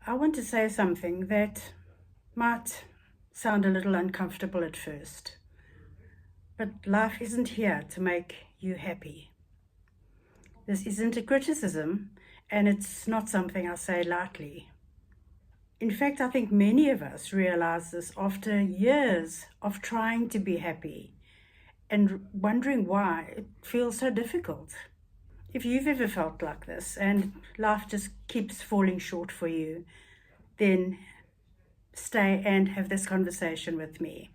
I want to say something that might sound a little uncomfortable at first, but life isn't here to make you happy. This isn't a criticism, and it's not something I say lightly. In fact, I think many of us realize this after years of trying to be happy and wondering why it feels so difficult. If you've ever felt like this and life just keeps falling short for you, then stay and have this conversation with me.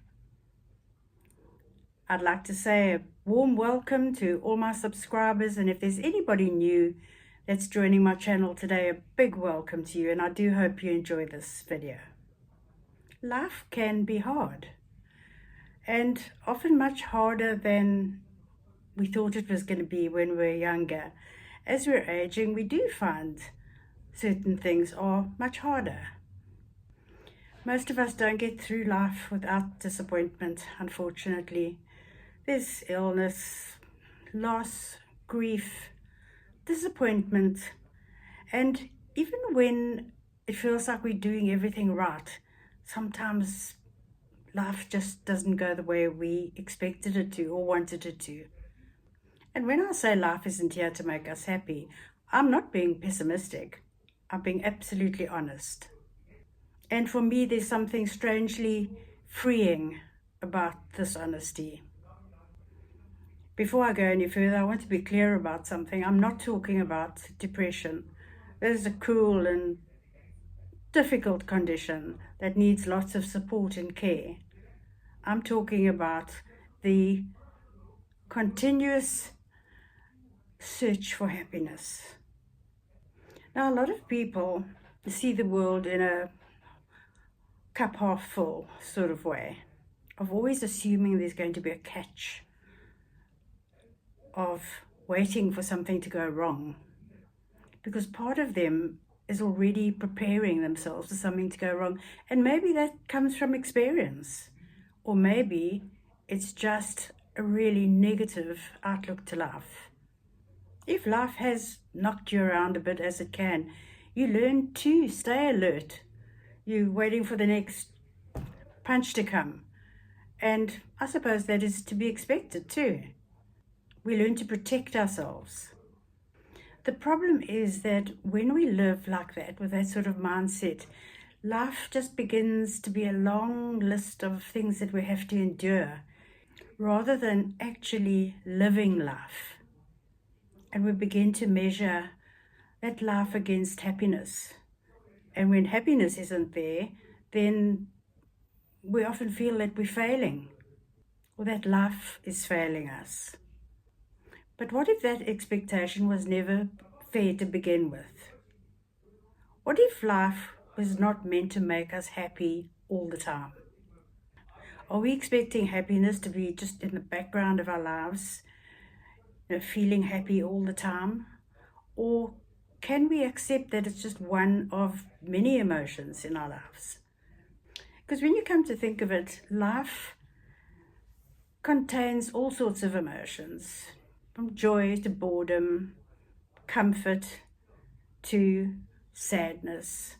I'd like to say a warm welcome to all my subscribers, and if there's anybody new that's joining my channel today, a big welcome to you, and I do hope you enjoy this video. Life can be hard, and often much harder than we thought it was going to be when we were younger. As we're aging, we do find certain things are much harder. Most of us don't get through life without disappointment, unfortunately. There's illness, loss, grief, disappointment, and even when it feels like we're doing everything right, sometimes life just doesn't go the way we expected it to or wanted it to. And when I say life isn't here to make us happy, I'm not being pessimistic. I'm being absolutely honest. And for me, there's something strangely freeing about this honesty. Before I go any further, I want to be clear about something. I'm not talking about depression. That is a cruel and difficult condition that needs lots of support and care. I'm talking about the continuous search for happiness. Now, a lot of people see the world in a cup half full sort of way, of always assuming there's going to be a catch, of waiting for something to go wrong, because part of them is already preparing themselves for something to go wrong, and maybe that comes from experience, or maybe it's just a really negative outlook to life. If life has knocked you around a bit, as it can, you learn to stay alert. You're waiting for the next punch to come, and I suppose that is to be expected too. We learn to protect ourselves. The problem is that when we live like that, with that sort of mindset, life just begins to be a long list of things that we have to endure, rather than actually living life. And we begin to measure that life against happiness. And when happiness isn't there, then we often feel that we're failing, or that life is failing us. But what if that expectation was never fair to begin with? What if life was not meant to make us happy all the time? Are we expecting happiness to be just in the background of our lives, feeling happy all the time? Or can we accept that it's just one of many emotions in our lives? Because when you come to think of it, life contains all sorts of emotions, from joy to boredom, comfort to sadness,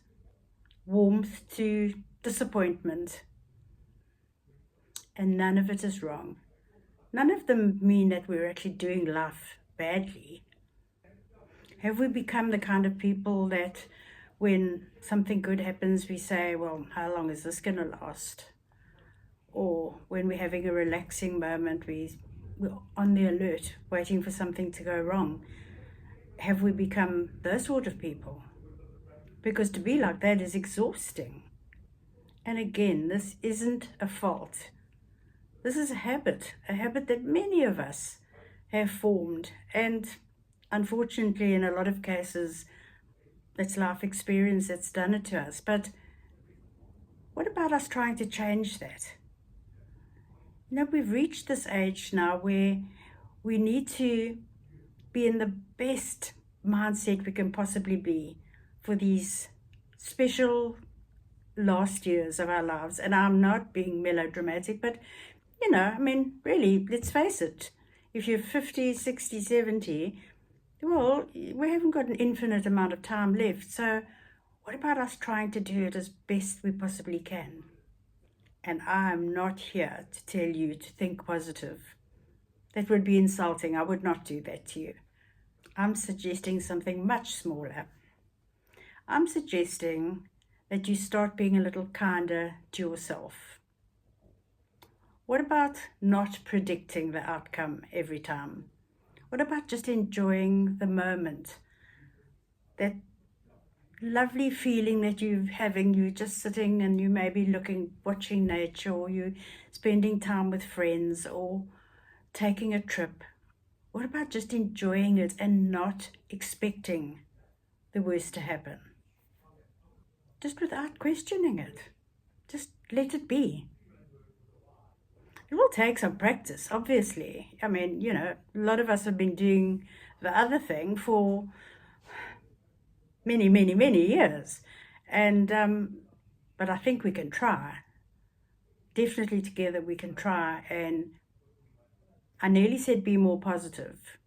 warmth to disappointment. And none of it is wrong. None of them mean that we're actually doing life badly. Have we become the kind of people that when something good happens, we say, well, how long is this going to last? Or when we're having a relaxing moment, we're on the alert, waiting for something to go wrong. Have we become those sort of people? Because to be like that is exhausting. And again, this isn't a fault. This is a habit that many of us have formed. And unfortunately, in a lot of cases, it's life experience that's done it to us. But what about us trying to change that? We've reached this age now where we need to be in the best mindset we can possibly be for these special last years of our lives. And I'm not being melodramatic, but really, let's face it. If you're 50, 60, 70, well, we haven't got an infinite amount of time left. So What about us trying to do it as best we possibly can? And I'm not here to tell you to think positive. That would be insulting. I would not do that to you. I'm suggesting something much smaller. I'm suggesting that you start being a little kinder to yourself. What about not predicting the outcome every time? What about just enjoying the moment? That lovely feeling that you're having, you're just sitting and you may be watching nature, or you spending time with friends, or taking a trip. What about just enjoying it and not expecting the worst to happen? Just without questioning it. Just let it be. It will take some practice, obviously. I mean, a lot of us have been doing the other thing for many, many, many years. But I think we can try. Definitely together we can try. And I nearly said be more positive.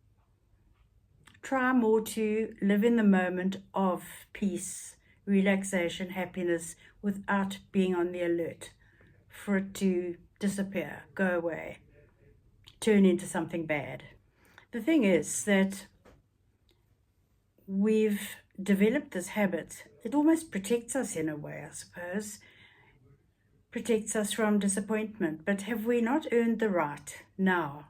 Try more to live in the moment of peace, relaxation, happiness, without being on the alert for it to disappear, go away, turn into something bad. The thing is that we've developed this habit. It almost protects us in a way, I suppose. Protects us from disappointment. But have we not earned the right now,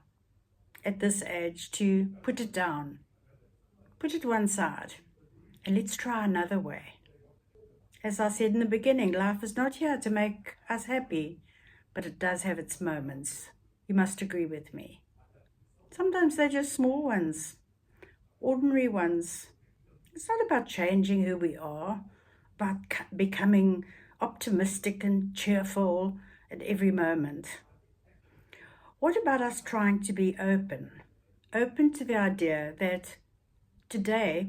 at this age, to put it down? Put it one side and let's try another way. As I said in the beginning, life is not here to make us happy, but it does have its moments. You must agree with me. Sometimes they're just small ones, ordinary ones. It's not about changing who we are, about becoming optimistic and cheerful at every moment. What about us trying to be open to the idea that today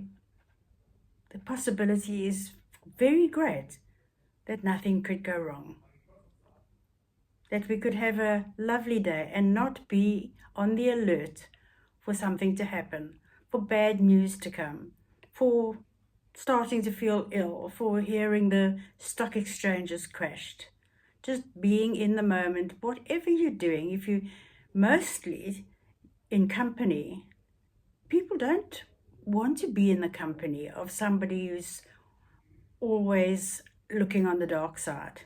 the possibility is very great that nothing could go wrong, that we could have a lovely day and not be on the alert for something to happen, for bad news to come, for starting to feel ill, for hearing the stock exchanges crashed. Just being in the moment, whatever you're doing. If you mostly in company, people don't want to be in the company of somebody who's always looking on the dark side.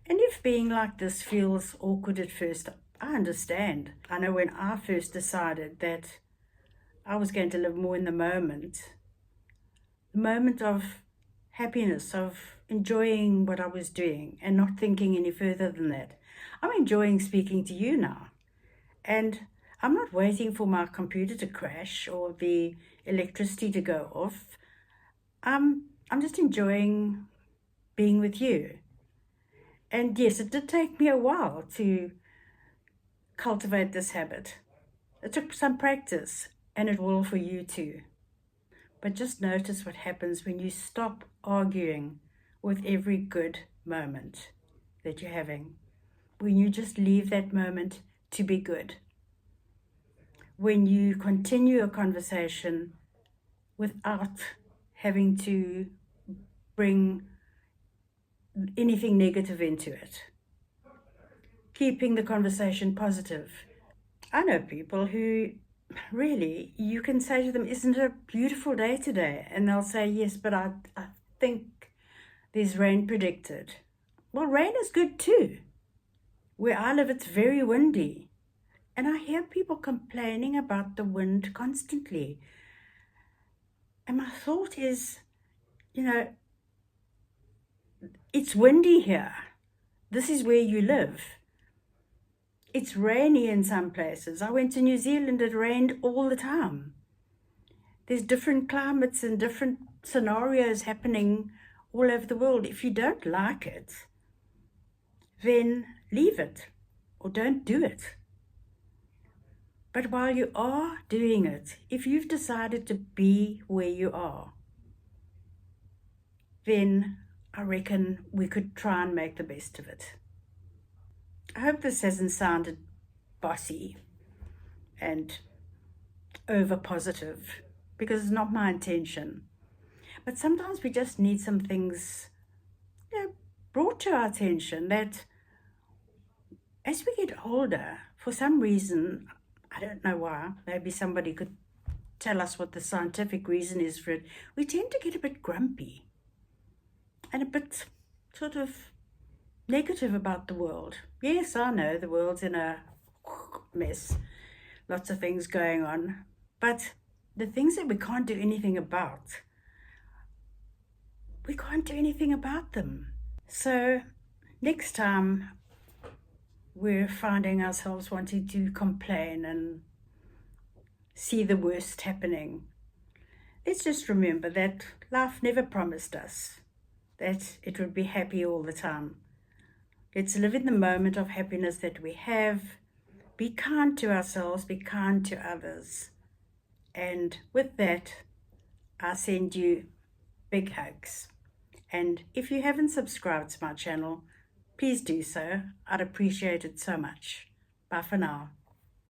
And if being like this feels awkward at first, I understand. I know when I first decided that I was going to live more in the moment of happiness, of enjoying what I was doing and not thinking any further than that. I'm enjoying speaking to you now. And I'm not waiting for my computer to crash or the electricity to go off. I'm just enjoying being with you. And yes, it did take me a while to cultivate this habit. It took some practice, and it will for you too. But just notice what happens when you stop arguing with every good moment that you're having. When you just leave that moment to be good. When you continue a conversation without having to bring anything negative into it. Keeping the conversation positive. I know people who really, you can say to them, isn't it a beautiful day today? And they'll say, yes, but I think there's rain predicted. Well, rain is good too. Where I live, it's very windy. And I hear people complaining about the wind constantly. And my thought is, it's windy here. This is where you live. It's rainy in some places. I went to New Zealand, it rained all the time. There's different climates and different scenarios happening all over the world. If you don't like it, then leave it or don't do it. But while you are doing it, if you've decided to be where you are, then I reckon we could try and make the best of it. I hope this hasn't sounded bossy and over positive, because it's not my intention. But sometimes we just need some things, brought to our attention that as we get older, for some reason, I don't know why, maybe somebody could tell us what the scientific reason is for it, we tend to get a bit grumpy and a bit sort of negative about the world. Yes, I know the world's in a mess, lots of things going on, but the things that we can't do anything about, we can't do anything about them. So next time we're finding ourselves wanting to complain and see the worst happening, let's just remember that life never promised us that it would be happy all the time. Let's live in the moment of happiness that we have. Be kind to ourselves, be kind to others. And with that, I send you big hugs. And if you haven't subscribed to my channel, please do so. I'd appreciate it so much. Bye for now.